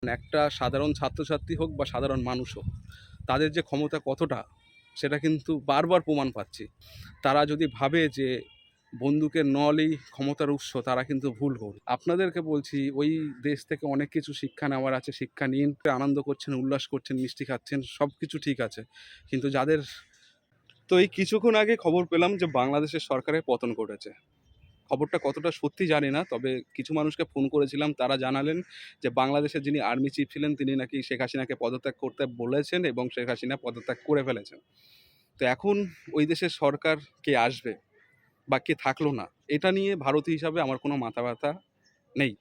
একটা সাধারণ ছাত্রছাত্রী হোক বা সাধারণ মানুষ হোক, তাদের যে ক্ষমতা কতটা সেটা কিন্তু বারবার প্রমাণ পাচ্ছি। তারা যদি ভাবে যে বন্দুকের নলই ক্ষমতার উৎস, তারা কিন্তু ভুল করবে। আপনাদেরকে বলছি, ওই দেশ থেকে অনেক কিছু শিক্ষা নেওয়ার আছে, শিক্ষা নিন। আনন্দ করছেন, উল্লাস করছেন, মিষ্টি খাচ্ছেন, সব কিছু ঠিক আছে। কিন্তু যাদের এই কিছুক্ষণ আগে খবর পেলাম যে বাংলাদেশের সরকারের পতন ঘটেছে। খবরটা কতটা সত্যি জানি না, তবে কিছু মানুষকে ফোন করেছিলাম, তারা জানালেন যে বাংলাদেশের যিনি আর্মি চিফ ছিলেন তিনি নাকি শেখ হাসিনাকে পদত্যাগ করতে বলেছেন এবং শেখ হাসিনা পদত্যাগ করে ফেলেছেন। তো এখন ওই দেশের সরকার কে আসবে বা কে থাকলো না, এটা নিয়ে ভারতীয় হিসাবে আমার কোনো মাথা ব্যথা নেই।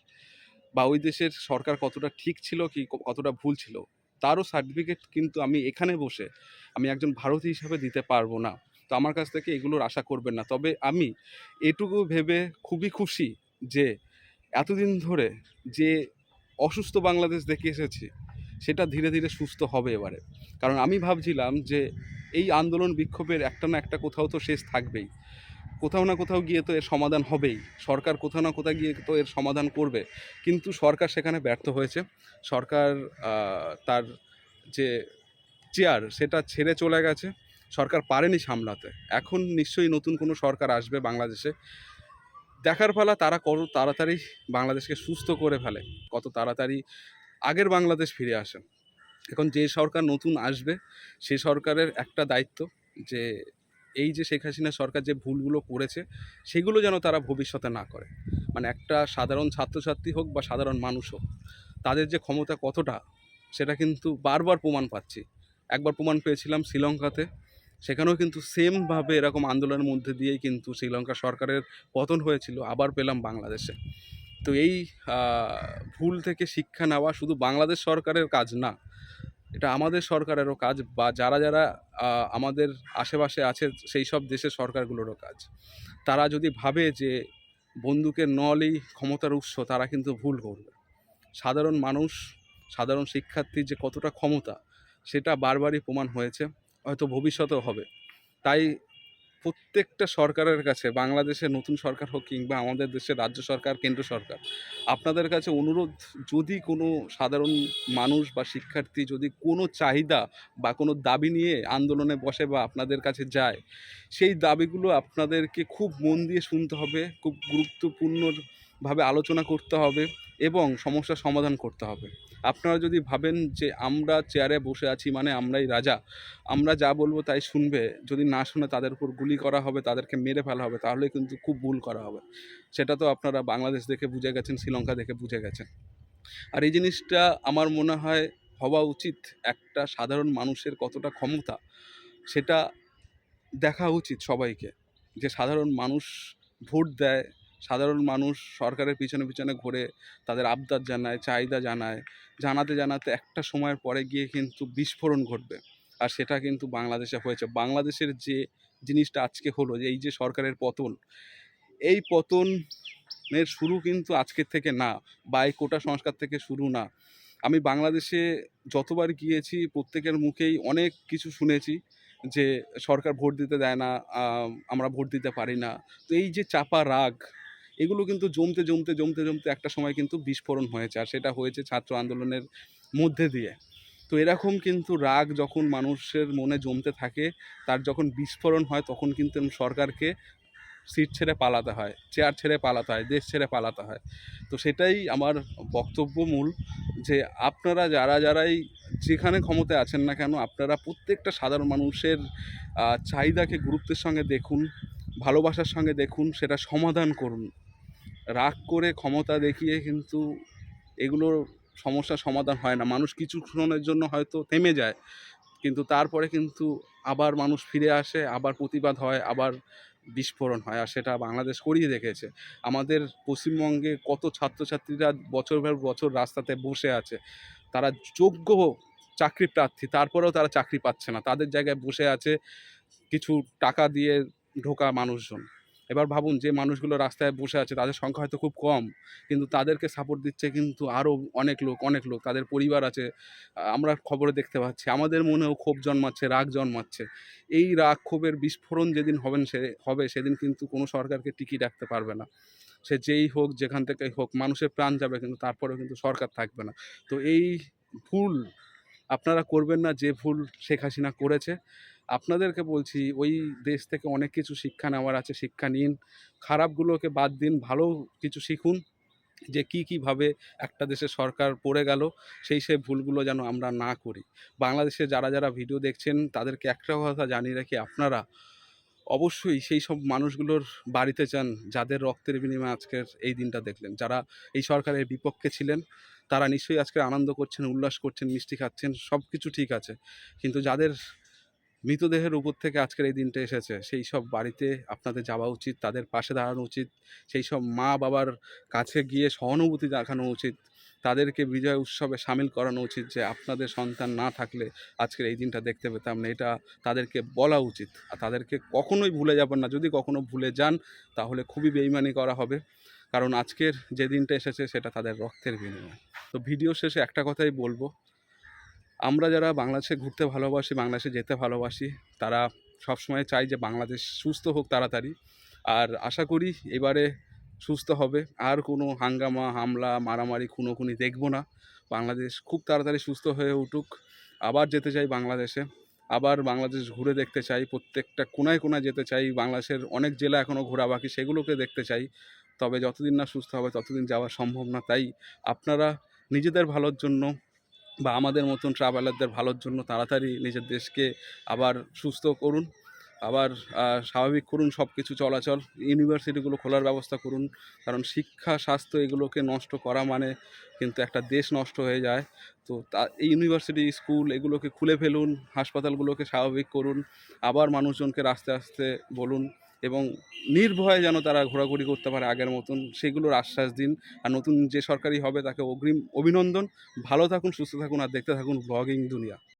বা ওই দেশের সরকার কতটা ঠিক ছিল কি কতটা ভুল ছিল, তারও সার্টিফিকেট কিন্তু আমি এখানে বসে আমি একজন ভারতীয় হিসাবে দিতে পারবো না। তো আমার কাছ থেকে এগুলোর আশা করবেন না। তবে আমি এটুকু ভেবে খুবই খুশি যে এতদিন ধরে যে অসুস্থ বাংলাদেশ দেখে এসেছি, সেটা ধীরে ধীরে সুস্থ হবে এবারে। কারণ আমি ভাবছিলাম যে এই আন্দোলন বিক্ষোভের একটা না একটা কোথাও তো শেষ থাকবেই, কোথাও না কোথাও গিয়ে তো এর সমাধান হবেই। সরকার কোথাও না কোথাও গিয়ে তো এর সমাধান করবে। কিন্তু সরকার সেখানে ব্যর্থ হয়েছে। সরকার তার যে চেয়ার সেটা ছেড়ে চলে গেছে। সরকার পারেনি সামলাতে। এখন নিশ্চয়ই নতুন কোনো সরকার আসবে বাংলাদেশে। দেখার পালা তারা কত তাড়াতাড়ি বাংলাদেশকে সুস্থ করে ফেলে, কত তাড়াতাড়ি আগের বাংলাদেশ ফিরে আসে। এখন যে সরকার নতুন আসবে, সে সরকারের একটা দায়িত্ব যে এই যে শেখ হাসিনা সরকার যে ভুলগুলো করেছে, সেগুলো যেন তারা ভবিষ্যতে না করে। মানে একটা সাধারণ ছাত্রছাত্রী হোক বা সাধারণ মানুষ হোক, তাদের যে ক্ষমতা কতটা সেটা কিন্তু বারবার প্রমাণ পাচ্ছি। একবার প্রমাণ পেয়েছিলাম শ্রীলঙ্কাতে, সেখানেও কিন্তু সেমভাবে এরকম আন্দোলনের মধ্যে দিয়েই কিন্তু শ্রীলঙ্কা সরকারের পতন হয়েছিল। আবার পেলাম বাংলাদেশে। তো এই ভুল থেকে শিক্ষা নেওয়া শুধু বাংলাদেশ সরকারের কাজ না, এটা আমাদের সরকারেরও কাজ, বা যারা যারা আমাদের আশেপাশে আছে সেই সব দেশের সরকারগুলোরও কাজ। তারা যদি ভাবে যে বন্দুকের নলই ক্ষমতার উৎস, তারা কিন্তু ভুল করবে। সাধারণ মানুষ, সাধারণ শিক্ষার্থীর যে কতটা ক্ষমতা, সেটা বারবারই প্রমাণ হয়েছে, হয়তো ভবিষ্যতেও হবে। তাই প্রত্যেকটা সরকারের কাছে, বাংলাদেশের নতুন সরকার হোক কিংবা আমাদের দেশের রাজ্য সরকার, কেন্দ্র সরকার, আপনাদের কাছে অনুরোধ, যদি কোনো সাধারণ মানুষ বা শিক্ষার্থী যদি কোনো চাহিদা বা কোনো দাবি নিয়ে আন্দোলনে বসে বা আপনাদের কাছে যায়, সেই দাবিগুলো আপনাদেরকে খুব মন দিয়ে শুনতে হবে, খুব গুরুত্বপূর্ণভাবে আলোচনা করতে হবে এবং সমস্যার সমাধান করতে হবে। আপনারা যদি ভাবেন যে আমরা চেয়ারে বসে আছি মানে আমরাই রাজা, আমরা যা বলবো তাই শুনবে, যদি না শুনে তাদের উপর গুলি করা হবে, তাদেরকে মেরে ফেলা হবে, তাহলে কিন্তু খুব ভুল করা হবে। সেটা তো আপনারা বাংলাদেশ দেখে বুঝে গেছেন, শ্রীলঙ্কা দেখে বুঝে গেছেন। আর এই জিনিসটা আমার মনে হয় হওয়া উচিত, একটা সাধারণ মানুষের কতটা ক্ষমতা সেটা দেখা উচিত সবাইকে। যে সাধারণ মানুষ ভোট দেয়, সাধারণ মানুষ সরকারের পিছনে পিছনে ঘুরে তাদের আবদার জানায়, চাহিদা জানায়, জানাতে জানাতে একটা সময়ের পরে গিয়ে কিন্তু বিস্ফোরণ ঘটবে। আর সেটা কিন্তু বাংলাদেশে হয়েছে। বাংলাদেশের যে জিনিসটা আজকে হলো, যে এই যে সরকারের পতন, এই পতনের শুরু কিন্তু আজকের থেকে না, বা এই কোটা সংস্কার থেকে শুরু না। আমি বাংলাদেশে যতবার গিয়েছি প্রত্যেকের মুখেই অনেক কিছু শুনেছি যে সরকার ভোট দিতে দেয় না, আমরা ভোট দিতে পারি না। তো এই যে চাপা রাগ, এগুলো কিন্তু জমতে জমতে জমতে জমতে একটা সময় কিন্তু বিস্ফোরণ হয়েছে, আর সেটা হয়েছে ছাত্র আন্দোলনের মধ্যে দিয়ে। তো এরকম কিন্তু রাগ যখন মানুষের মনে জমতে থাকে, তার যখন বিস্ফোরণ হয়, তখন কিন্তু সরকারকে সিট ছেড়ে পালাতে হয়, চেয়ার ছেড়ে পালাতে হয়, দেশ ছেড়ে পালাতে হয়। তো সেটাই আমার বক্তব্য মূল, যে আপনারা যারাই যেখানে ক্ষমতায় আছেন না কেন, আপনারা প্রত্যেকটা সাধারণ মানুষের চাহিদাকে গুরুত্বের সঙ্গে দেখুন, ভালোবাসার সঙ্গে দেখুন, সেটা সমাধান করুন। রাগ করে ক্ষমতা দেখিয়ে কিন্তু এগুলোর সমস্যার সমাধান হয় না। মানুষ কিছুক্ষণের জন্য হয়তো থেমে যায়, কিন্তু তারপরে কিন্তু আবার মানুষ ফিরে আসে, আবার প্রতিবাদ হয়, আবার বিস্ফোরণ হয়। আর সেটা বাংলাদেশ করিয়ে দেখেছে। আমাদের পশ্চিমবঙ্গে কত ছাত্রছাত্রীরা বছর পর বছর রাস্তাতে বসে আছে, তারা যোগ্য চাকরি প্রার্থী, তারপরেও তারা চাকরি পাচ্ছে না। তাদের জায়গায় বসে আছে কিছু টাকা দিয়ে ঢোকা মানুষজন। এবার ভাবুন যে মানুষগুলো রাস্তায় বসে আছে তাদের সংখ্যা হয়তো খুব কম, কিন্তু তাদেরকে সাপোর্ট দিচ্ছে কিন্তু আরও অনেক লোক তাদের পরিবার আছে। আমরা খবরে দেখতে পাচ্ছি। আমাদের মনেও ক্ষোভ জন্মাচ্ছে, রাগ জন্মাচ্ছে। এই রাগ ক্ষোভের বিস্ফোরণ যেদিন হবে সেদিন কিন্তু কোনো সরকারকে টিকিয়ে রাখতে পারবে না। সে যেই হোক, যেখান থেকেই হোক, মানুষের প্রাণ যাবে কিন্তু তারপরেও কিন্তু সরকার থাকবে না। তো এই ভুল আপনারা করবেন না যে ভুল শেখ হাসিনা করেছে। আপনাদেরকে বলছি ওই দেশ থেকে অনেক কিছু শিক্ষা নেওয়ার আছে, শিক্ষা নিন। খারাপগুলোকে বাদ দিন, ভালো কিছু শিখুন যে কীভাবে একটা দেশের সরকার পড়ে গেল, সেই ভুলগুলো যেন আমরা না করি। বাংলাদেশে যারা ভিডিও দেখছেন তাদেরকে একটা কথা জানিয়ে রাখি, আপনারা অবশ্যই সেই সব মানুষগুলোর বাড়িতে যান যাদের রক্তের বিনিময়ে আজকের এই দিনটা দেখলেন। যারা এই সরকারের বিপক্ষে ছিলেন তারা নিশ্চয়ই আজকে আনন্দ করছেন, উল্লাস করছেন, মিষ্টি খাচ্ছেন, সব কিছু ঠিক আছে। কিন্তু যাদের মৃতদেহের উপর থেকে আজকের এই দিনটা এসেছে সেই সব বাড়িতে আপনাদের যাওয়া উচিত, তাদের পাশে দাঁড়ানো উচিত, সেই সব মা-বাবার কাছে গিয়ে সহানুভূতি দেখানো উচিত, তাদেরকে বিজয় উৎসবে শামিল করানো উচিত যে আপনাদের সন্তান না থাকলে আজকের এই দিনটা দেখতে পেতাম না। এটা তাদেরকে বলা উচিত। আর তাদেরকে কখনোই ভুলে যাবেন না। যদি কখনো ভুলে যান তাহলে খুবই বেইমানি করা হবে। কারণ আজকের যে দিনটা এসেছে সেটা তাদের রক্তের বিনিময়ে। তো ভিডিও শেষে একটা কথাই বলব, আমরা যারা বাংলাদেশে ঘুরতে ভালোবাসি, বাংলাদেশে যেতে ভালোবাসি, তারা সবসময় চাই যে বাংলাদেশ সুস্থ হোক তাড়াতাড়ি। আর আশা করি এবারে সুস্থ হবে। আর কোনো হাঙ্গামা, হামলা, মারামারি, খুনোখুনি দেখব না। বাংলাদেশ খুব তাড়াতাড়ি সুস্থ হয়ে উঠুক। আবার যেতে চাই বাংলাদেশে। আবার বাংলাদেশ ঘুরে দেখতে চাই। প্রত্যেকটা কোণায় যেতে চাই। বাংলাদেশের অনেক জেলা এখনও ঘোরা বাকি, সেগুলোকে দেখতে চাই। তবে যতদিন না সুস্থ হবে ততদিন যাওয়া সম্ভব না। তাই আপনারা নিজেদের ভালোর জন্য বা আমাদের মতন ট্রাভেলারদের ভালোর জন্য তাড়াতাড়ি নিজের দেশকে আবার সুস্থ করুন, আবার স্বাভাবিক করুন সব কিছু চলাচল। ইউনিভার্সিটিগুলো খোলার ব্যবস্থা করুন। কারণ শিক্ষা, স্বাস্থ্য এগুলোকে নষ্ট করা মানে কিন্তু একটা দেশ নষ্ট হয়ে যায়। তো এই ইউনিভার্সিটি, স্কুল এগুলোকে খুলে ফেলুন, হাসপাতালগুলোকে স্বাভাবিক করুন। আবার মানুষজনকে আস্তে বলুন এবং নির্ভয়ে যেন তারা ঘোরাঘুরি করতে পারে আগের মতন, সেগুলোর আশ্বাস দিন। আর নতুন যে সরকারই হবে তাকে অগ্রিম অভিনন্দন। ভালো থাকুন, সুস্থ থাকুন আর দেখতে থাকুন ব্লগিং দুনিয়া।